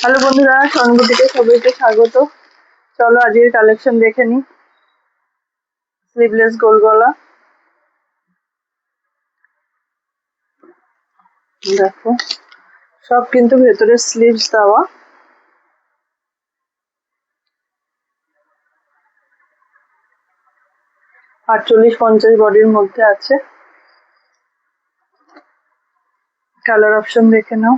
Hello বন্ধুরা, স্বর্ণবতীতে সবাইকে স্বাগত। চলো আজকের কালেকশন দেখে নি। স্লিভলেস গোল গলা, দেখো সব কিন্তু ভেতরে স্লিভস দেওয়া। 48-50 বডির মধ্যে আছে। কালার অপশন দেখে নাও।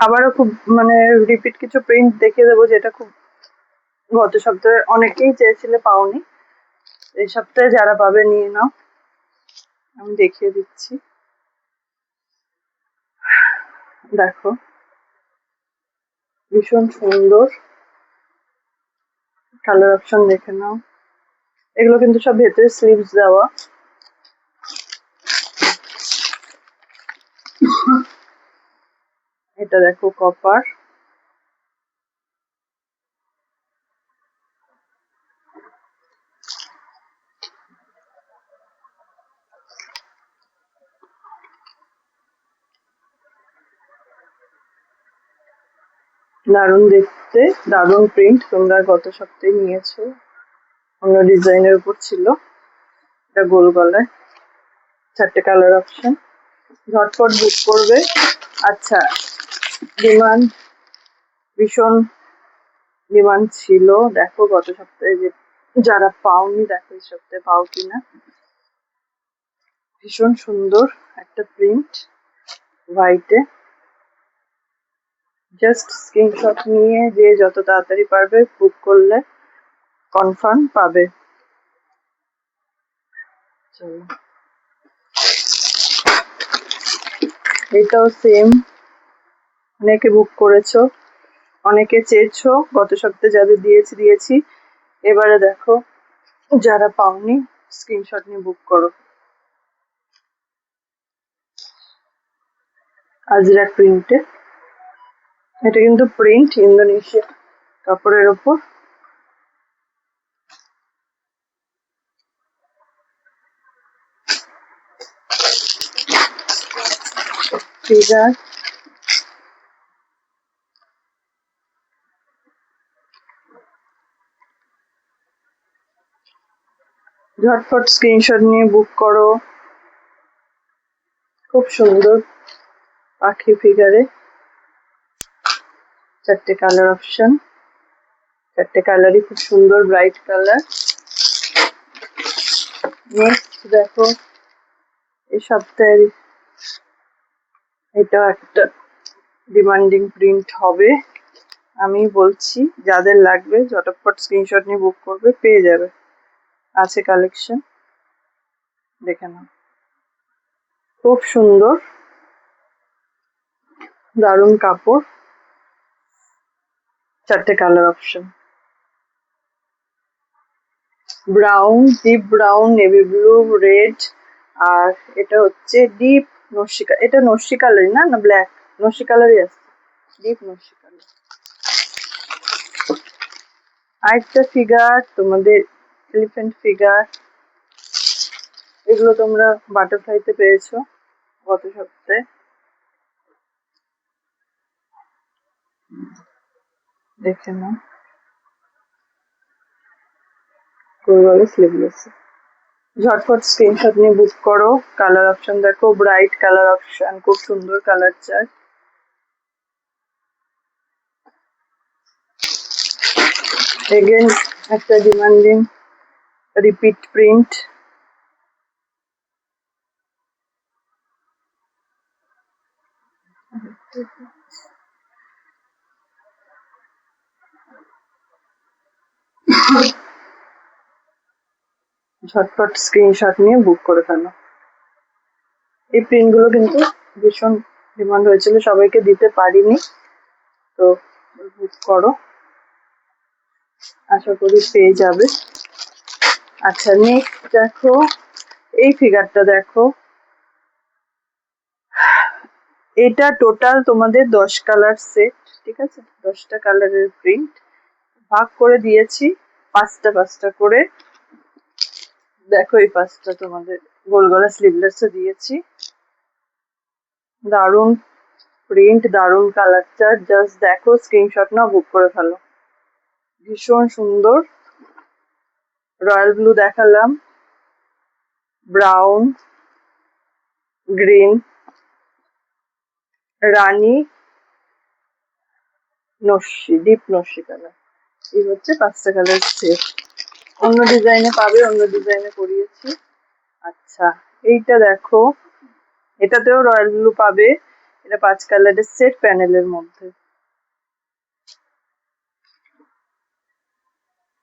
আবারও খুব রিপিট কিছু প্রিন্ট দেখিয়ে দেবো, যেটা খুব গত সপ্তাহে অনেকেই চেয়েছিলে, পাওনি। এই সপ্তাহে যারা পাবে নিয়ে নাও, আমি দেখিয়ে দিচ্ছি। দেখো ভীষণ সুন্দর। কালার অপশন দেখে নাও। এগুলো কিন্তু সব ভেতরে স্লিভস দেওয়া। এটা দেখো কপার, দারুণ দেখতে, দারুণ প্রিন্ট। তোমরা গত সপ্তাহে নিয়েছো, অন্য ডিজাইনের উপর ছিল। এটা গোল গলায়, 4টে কালার অপশন। ঝটপট বুক করবে। আচ্ছা, ডিমান্ড, ভীষণ ডিমান্ড ছিল। দেখো গত সপ্তাহে যে যারা পাওনি, দেখো এই সপ্তাহে পাও কিনা। ভীষণ সুন্দর একটা প্রিন্ট, হোয়াইটে। জাস্ট স্ক্রিনশট নিয়ে যে যত তাড়াতাড়ি পারবে বুক করলে কনফার্ম পাবে। চলো, এটাও সেম, অনেকে বুক করেছো, অনেকে চেয়েছো। গত সপ্তাহে যাদের দিয়েছি। এবারে দেখো যারা পাওনি, স্ক্রিনশট নিয়ে বুক করো। আজরাক প্রিন্টে, এটা কিন্তু প্রিন্ট ইন্দোনেশিয়া কাপড়ের ওপর। ফিগার, ঝটপট স্ক্রিনশট নিয়ে বুক করো। খুব সুন্দর পাখি ফিগারে, 4টে কালার অপশন। 4টে কালারই খুব সুন্দর, ব্রাইট কালার। নেক্সট দেখো, এই সপ্তাহের এটাও একটা ডিমান্ডিং প্রিন্ট হবে। আমি বলছি যাদের লাগবে ঝটপট স্ক্রিনশট নিয়ে বুক করবে, পেয়ে যাবে। আছে কালেকশন, দেখে নাও। খুব সুন্দর, দারুণ কাপড়। 4টে colour option, brown, deep brown, navy blue, red, আর এটা হচ্ছে ডিপ নস্যি। এটা নস্যি কালারই না, ব্ল্যাক নস্যি কালারই আছে, ডিপ নস্যি কালার। আরেকটা ফিগার তোমাদের এলিফ্যান্ট ফিগার। এগুলো তোমরা বাটারফ্লাইতে পেয়েছো গত সপ্তাহে। দেখে নাও, গোলগলা স্লিভলেস। ঝটপট স্ক্রিনশট নিয়ে বুক করো। কালার অপশন দেখো, ব্রাইট কালার অপশন, খুব সুন্দর কালার চার্ট। এগেন একটা ডিমান্ডিং রিপিট প্রিন্ট। ঝটপট স্ক্রিনশট নিয়ে বুক করে ফেলো। এই প্রিন্টগুলো কিন্তু ভীষণ ডিমান্ড হয়েছিল, সবাইকে দিতে পারিনি, তো বুক করো, আশা করি পেয়ে যাবে। আচ্ছা, নেক্সট দেখো এই ফিগারটা দেখো। এটা টোটাল তোমাদের 10 কালার সেট, ঠিক আছে? 10টা কালারের প্রিন্ট ভাগ করে দিয়েছি 5টা করে। দেখো এই পাঁচটা তোমাদের গোল গলা স্লিভলেস দিয়েছি। দারুন প্রিন্ট, দারুন কালার চার্ট, জাস্ট দেখো, স্ক্রিনশট নাও, বুক করে ফেলো। ভীষণ সুন্দর। রয়্যাল ব্লু দেখালাম, ব্রাউন, গ্রিন, রানী, নস্যি, ডিপ নস্যি কালার। এই হচ্ছে পাঁচটা কালার সেট। অন্য ডিজাইনে পাবে, অন্য ডিজাইনে করিয়েছি। আচ্ছা, এইটা দেখো, এটাতেও রয়্যাল ব্লু পাবে। এটা 5 কালারের সেট প্যানেলের মধ্যে।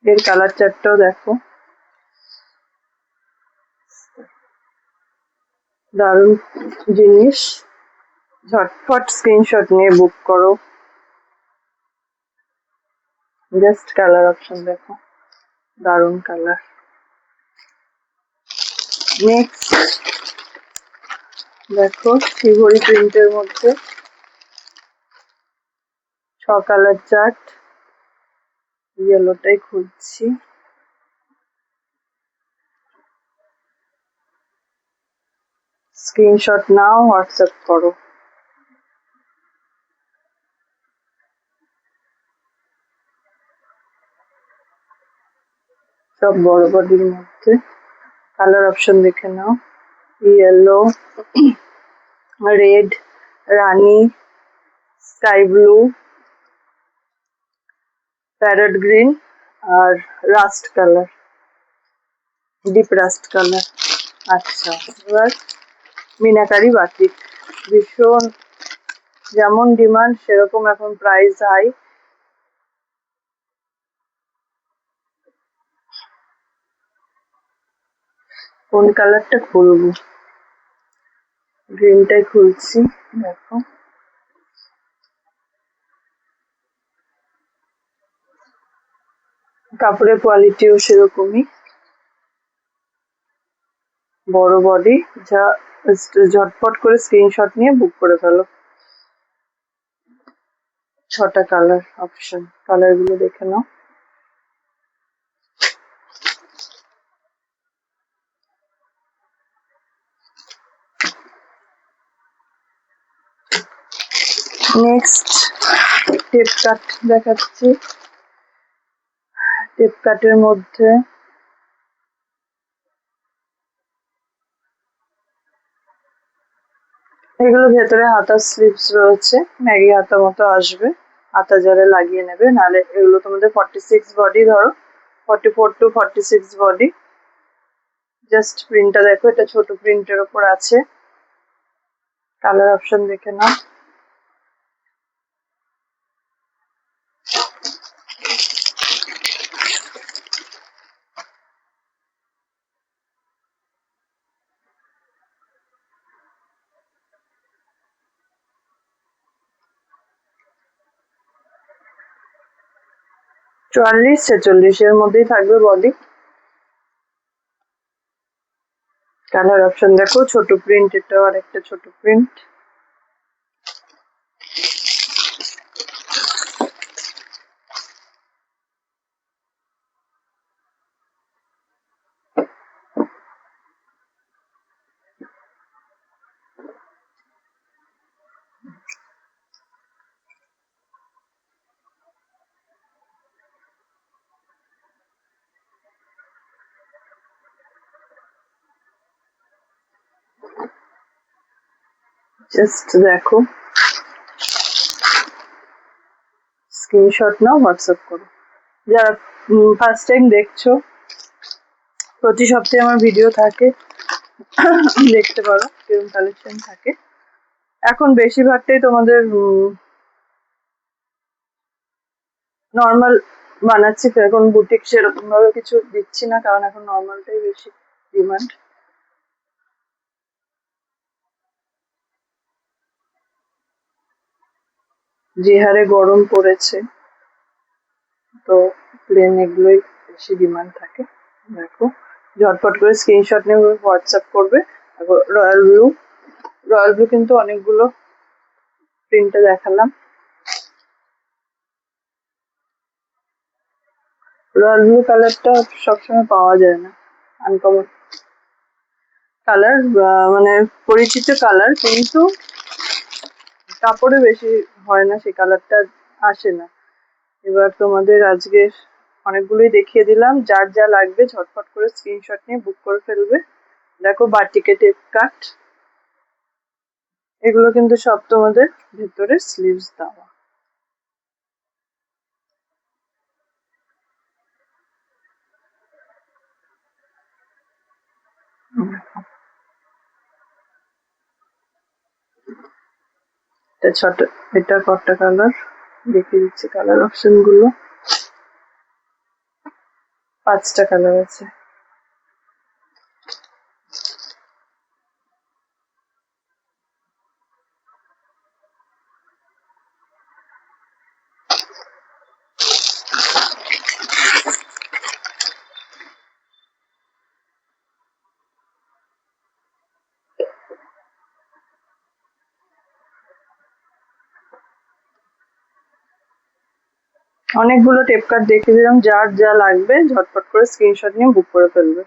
এর কালার চার্টটাও দেখো, দারুণ জিনিস। ঝটফট স্ক্রিনশট নিয়ে বুক করো। জাস্ট কালার অপশন দেখো, দারুণ কালার। নেক্সট দেখো, শিভরি প্রিন্টের মধ্যে 6 কালার চার্ট। ইয়েলোটাই খুলছি। স্ক্রিনশট নাও, হোয়াটসঅ্যাপ করো। সব বড় বডির মধ্যে। কালার অপশন দেখে নাও, ইয়েলো, রেড, রানী, স্কাই ব্লু, প্যারট গ্রিন, আর rust colour, deep rust colour. আচ্ছা, এবার মিনাকারি বাটিক। ভীষণ, যেমন ডিমান্ড সেরকম এখন প্রাইস হাই। কোন কালারটা খুলবো? গ্রিনটাই খুলছি। দেখো, কাপড়ের কোয়ালিটিও সেরকমই, বড় বডি। যা ঝটপট করে স্ক্রিনশট নিয়ে বুক করে ফেলো। 6টা কালার অপশন, কালার গুলো দেখে নাও। নেক্সট টেপ কাট দেখাচ্ছি। টেপ কাটের মধ্যে এগুলো ভেতরে হাতার স্লিভস রয়েছে, ম্যাগি হাতা মতো আসবে। হাতা জারে লাগিয়ে নেবে, নাহলে এগুলো তোমাদের 46 বডি, ধরো 44 to 46 বডি। জাস্ট প্রিন্টটা দেখো, এটা ছোট প্রিন্টের ওপর আছে। কালার অপশন দেখে নাও। চুয়াল্লিশ 46 এর মধ্যেই থাকবে বডি। কালার অপশন দেখো, ছোট প্রিন্ট, এটাও আর একটা ছোট প্রিন্ট। জাস্ট দেখো, স্ক্রিনশট নাও, হোয়াটসঅ্যাপ করো। যারা ফার্স্ট টাইম দেখছো, প্রতি সপ্তাহে আমার ভিডিও থাকে, দেখতে পারো কিরকম কালেকশন থাকে। এখন বেশিরভাগটাই তোমাদের নর্মাল বানাচ্ছি, এখন বুটিক সেরকম ভাবে কিছু দিচ্ছি না, কারণ এখন নর্মালটাই বেশি ডিমান্ড। যে হারে গরম পড়েছে, তো প্লেন এগুলোই বেশি ডিমান্ড থাকে। দেখো, ঝটপট করে স্ক্রিনশট নিয়ে হোয়াটসঅ্যাপ করবে। রয়্যাল ব্লু, রয়্যাল ব্লু কিন্তু অনেকগুলো প্রিন্টে দেখালাম। রয়্যাল ব্লু কালারটা সবসময় পাওয়া যায় না, আনকমন কালার, মানে পরিচিত কালার, কিন্তু কাপড়ে বেশি হয় না, সেই কালারটা আসে না। এবার তোমাদের আজকে অনেকগুলোই দেখিয়ে দিলাম, যার যা লাগবে ঝটফট করে স্ক্রিনশট নিয়ে বুক করে ফেলবে। দেখো বাটিকে টেপ কাট, এগুলো কিন্তু সব তোমাদের ভেতরে স্লিভস দেওয়া। এটা ছোট, এটা কটা কালার দেখিয়ে দিচ্ছি, কালার অপশন গুলো 5টা কালার আছে। অনেকগুলো টেপ কার্ড দেখিয়ে দিলাম, যার যা লাগবে ঝটপট করে স্ক্রিনশট নিয়ে বুক করে ফেলবে।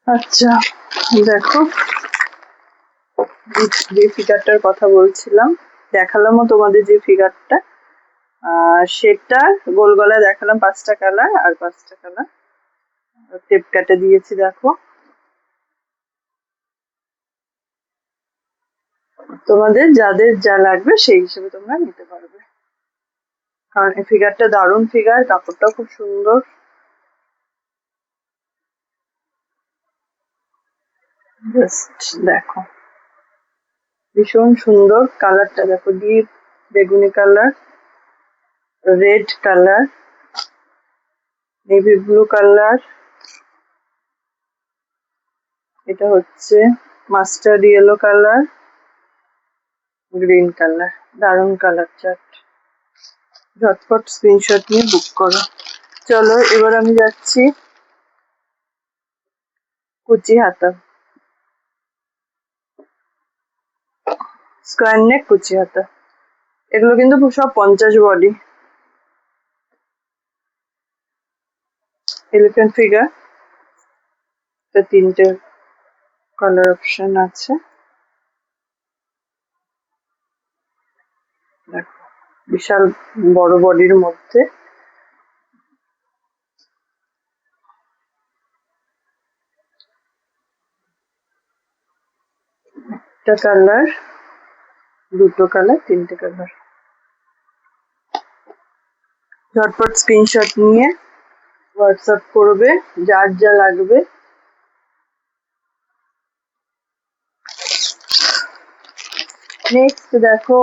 আচ্ছা দেখো, যে ফিগারটার কথা বলছিলাম, দেখালামও তোমাদের যে ফিগারটা, সেটা গোল গলায় দেখালাম 5টা কালার, আর 5টা কালার টেপ কাটে দিয়েছি। দেখো তোমাদের যাদের যা লাগবে সেই হিসেবে তোমরা নিতে পারবে, কারণ এই ফিগারটা দারুণ ফিগার, কাপড়টাও খুব সুন্দর। জাস্ট দেখো, ভীষণ সুন্দর কালারটা, দেখো ডিপ বেগুনি colour, red colour, navy blue colour, এটা হচ্ছে mustard yellow colour, green colour, দারুণ কালার চার্ট। ঝটপট স্ক্রিনশট নিয়ে বুক করো। চলো এবার আমি যাচ্ছি কুচি হাতা, স্কোয়ার নেক কুচি হাতা, এগুলো কিন্তু সব 50 বডি। এলিফ্যান্ট ফিগার, 3টে কালার অপশন আছে। দেখো বিশাল বড় বডির মধ্যে, একটা কালার, দুটো কালার, 3টে কালার। ঝটপট স্ক্রিনশট নিয়ে হোয়াটসঅ্যাপ করবে, যার যা লাগবে। নেক্সট দেখো,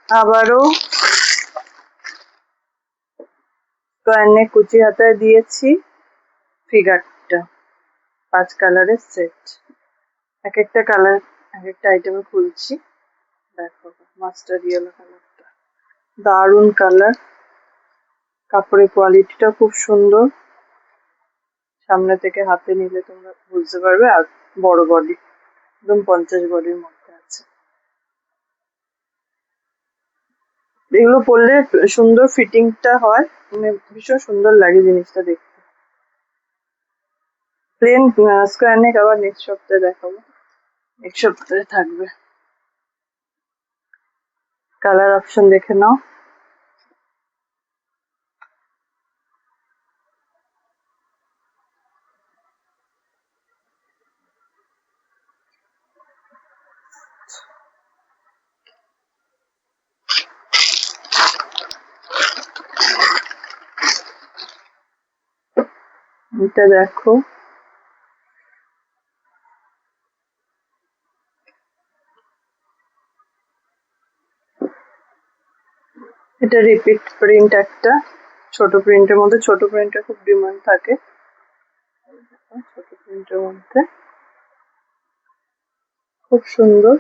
আবারও স্কোয়ার নেক কুচি হাতায় দিয়েছি ফিগারটা, 5 কালারের সেট। এক একটা কালার এক একটা আইটেমে খুলছি। দেখো মাস্টার ইয়েলো কালারটা, দারুণ কালার, কাপড়ের কোয়ালিটিটা খুব সুন্দর, সামনে থেকে হাতে নিলে তোমরা বুঝতে পারবে। আর বড় বডি, একদম 50 বডির মধ্যে আছে। এগুলো পরলে সুন্দর ফিটিংটা হয়, মানে ভীষণ সুন্দর লাগে জিনিসটা দেখতে। প্লেন স্কোয়ার নেক আবার নেক্সট সপ্তাহে দেখাবো, নেক্সট সপ্তাহে থাকবে। কালার অপশন দেখে নাও। এটা দেখো, এটা রিপিট প্রিন্ট, একটা ছোট প্রিন্টের মধ্যে, ছোট প্রিন্টের খুব ডিমান্ড থাকে, ছোট প্রিন্টের মধ্যে খুব সুন্দর।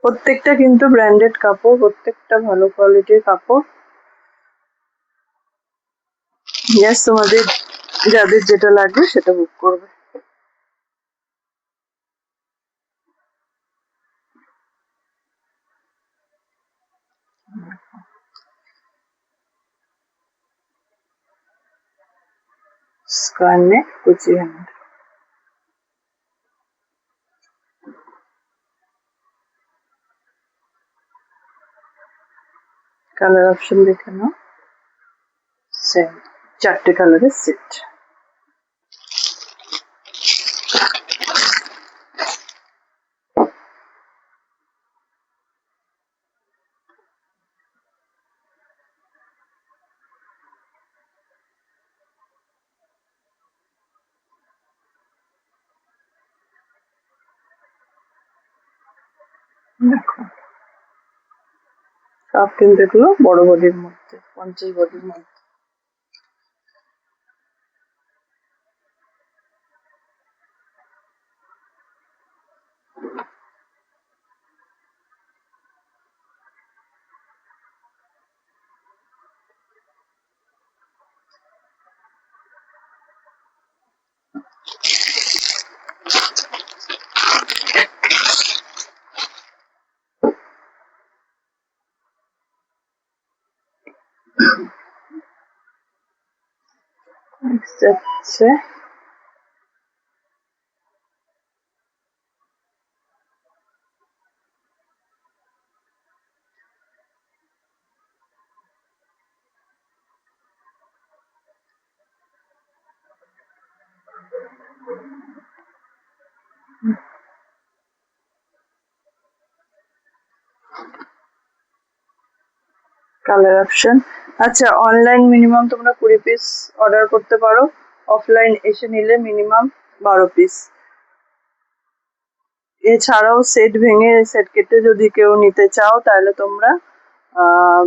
প্রত্যেকটা কিন্তু ব্র্যান্ডেড কাপড়, প্রত্যেকটা ভালো কোয়ালিটির কাপড়। ইয়েস, তোমাদের যাদের যেটা লাগবে সেটা বুক করবে। স্কোয়ার নেক, কুচি হ্যান্ড। কালার অপশন দেখে নাও। সেম 4টে কালারের সেট। দেখো, সব কিন্তু এগুলো বড় বডির মধ্যে, 50 বডির মধ্যে। নেক্সট হচ্ছে কালার অপশন। আচ্ছা, অনলাইন মিনিমাম তোমরা 20 পিস অর্ডার করতে পারো, অফলাইন এসে নিলে মিনিমাম 12 পিস। এছাড়াও সেট ভেঙে সেট কেটে যদি কেউ নিতে চাও তাহলে তোমরা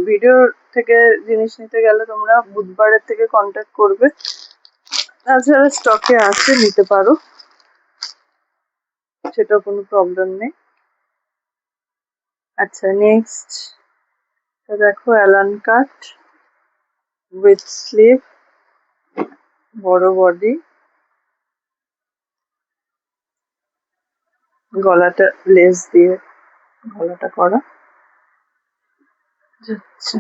ভিডিও থেকে জিনিস নিতে গেলে তোমরা বুধবারের থেকে কন্ট্যাক্ট করবে, তাছাড়া স্টকে আছে, নিতে পারো, সেটা কোনো প্রবলেম নেই। আচ্ছা, নেক্সট দেখো, অ্যালান কাট উইথ স্লিভ, বড় বডি, গলাটা লেস দিয়ে গলাটা করা। আচ্ছা,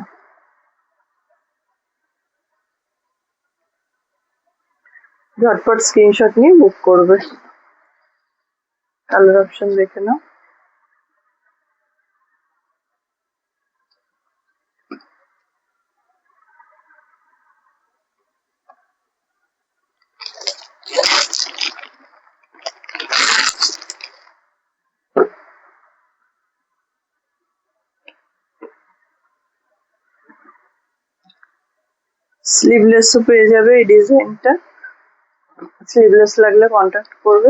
ঝটপট স্ক্রিনশট নিয়ে বুক করবে। কালার অপশন দেখে নাও। স্লিভলেসও পেয়ে যাবে এই ডিজাইনটা। স্লিভলেস লাগলে কন্ট্যাক্ট করবে,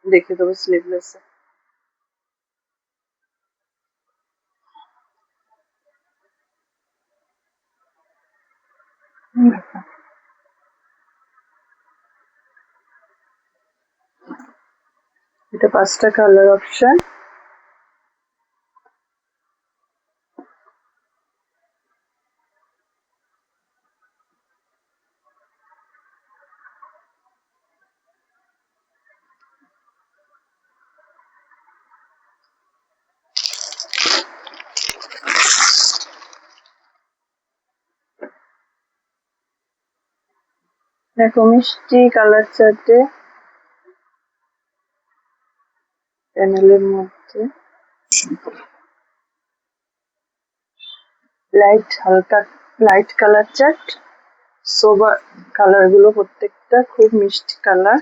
দেখে দেবো স্লিভলেসে। এটা 5টা কালার অপশন। দেখো, মিষ্টি কালার চার্টে প্যানেলের মধ্যে হালকা light colour chart, sober colour গুলো প্রত্যেকটা খুব মিষ্টি কালার।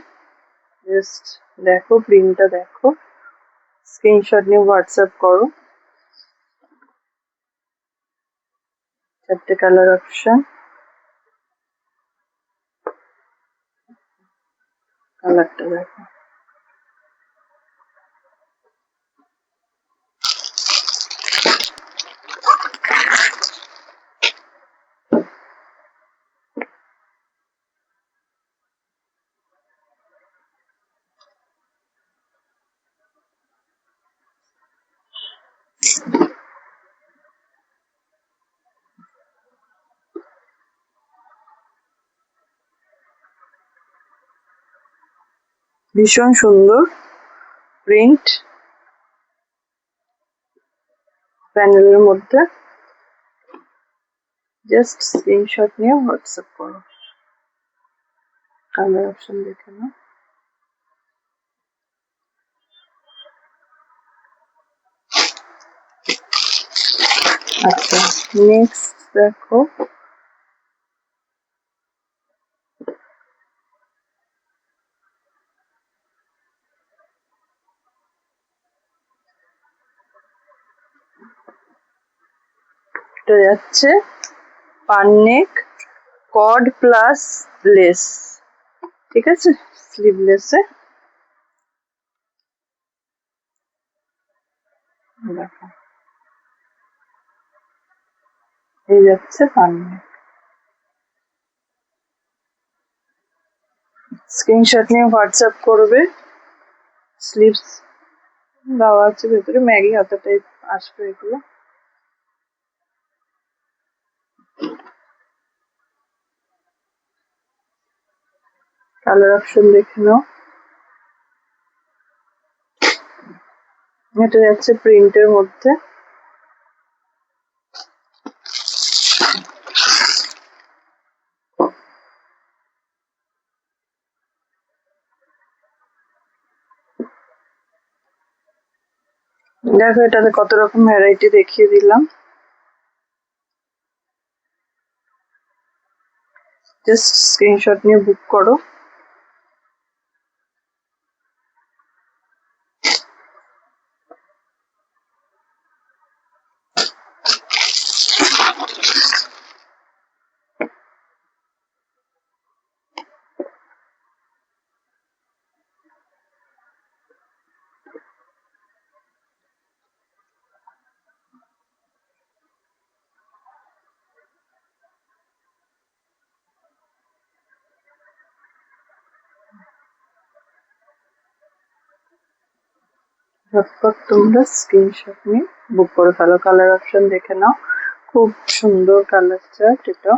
জাস্ট দেখো, প্রিন্টটা দেখো, স্ক্রিনশট নিয়ে হোয়াটসঅ্যাপ করো। 4টে কালার অপশন। কালারটা দেখো। ভীষণ সুন্দর প্রিন্ট প্যানেলের মধ্যে। জাস্ট স্ক্রিনশট নিয়ে হোয়াটসঅ্যাপ করো। কালার অপশন দেখে নাও। আচ্ছা, নেক্সট দেখো, এটা যাচ্ছে পাননেক কর্ড প্লাস লেস, ঠিক আছে, স্লিভলেসে। দেখো এই যাচ্ছে পাননেক। স্ক্রিনশট নিয়ে হোয়াটসঅ্যাপ করবে। স্লিভস দেওয়া আছে ভেতরে, ম্যাগি হাতা টাইপ আসবে এগুলো। কালার অপশন দেখে নাও। এটা যাচ্ছে প্রিন্টের মধ্যে। দেখো এটাতে কত রকম ভ্যারাইটি দেখিয়ে দিলাম। জাস্ট স্ক্রিনশট নিয়ে বুক করো। ঝটপট তোমরা স্ক্রিনশট নিয়ে বুক করে ফেলো। কালার অপশন দেখে নাও, খুব সুন্দর কালার চার্ট এটা।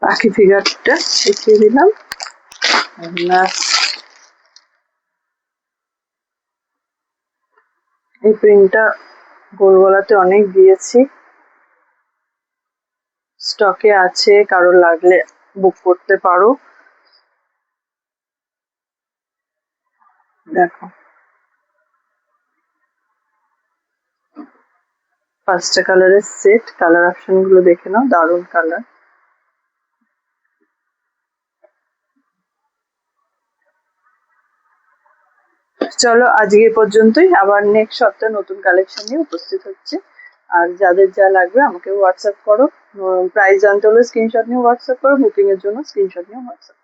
বাকি ফিগারটা দেখিয়ে দিলাম। এই প্রিন্টটা গোল গলাতে অনেক দিয়েছি, স্টকে আছে, কারো লাগলে বুক করতে পারো। দেখো 5টা কালারের সেট। কালার অপশন গুলো দেখে নাও, দারুণ কালার। চলো আজকে এ পর্যন্তই, আবার নেক্সট সপ্তাহে নতুন কালেকশন নিয়ে উপস্থিত হচ্ছে। আর যাদের যা লাগবে আমাকে হোয়াটসঅ্যাপ করো। প্রাইস জানতে হলে স্ক্রিনশট নিয়ে হোয়াটসঅ্যাপ করো, বুকিং এর জন্য স্ক্রিনশট নিয়ে হোয়াটসঅ্যাপ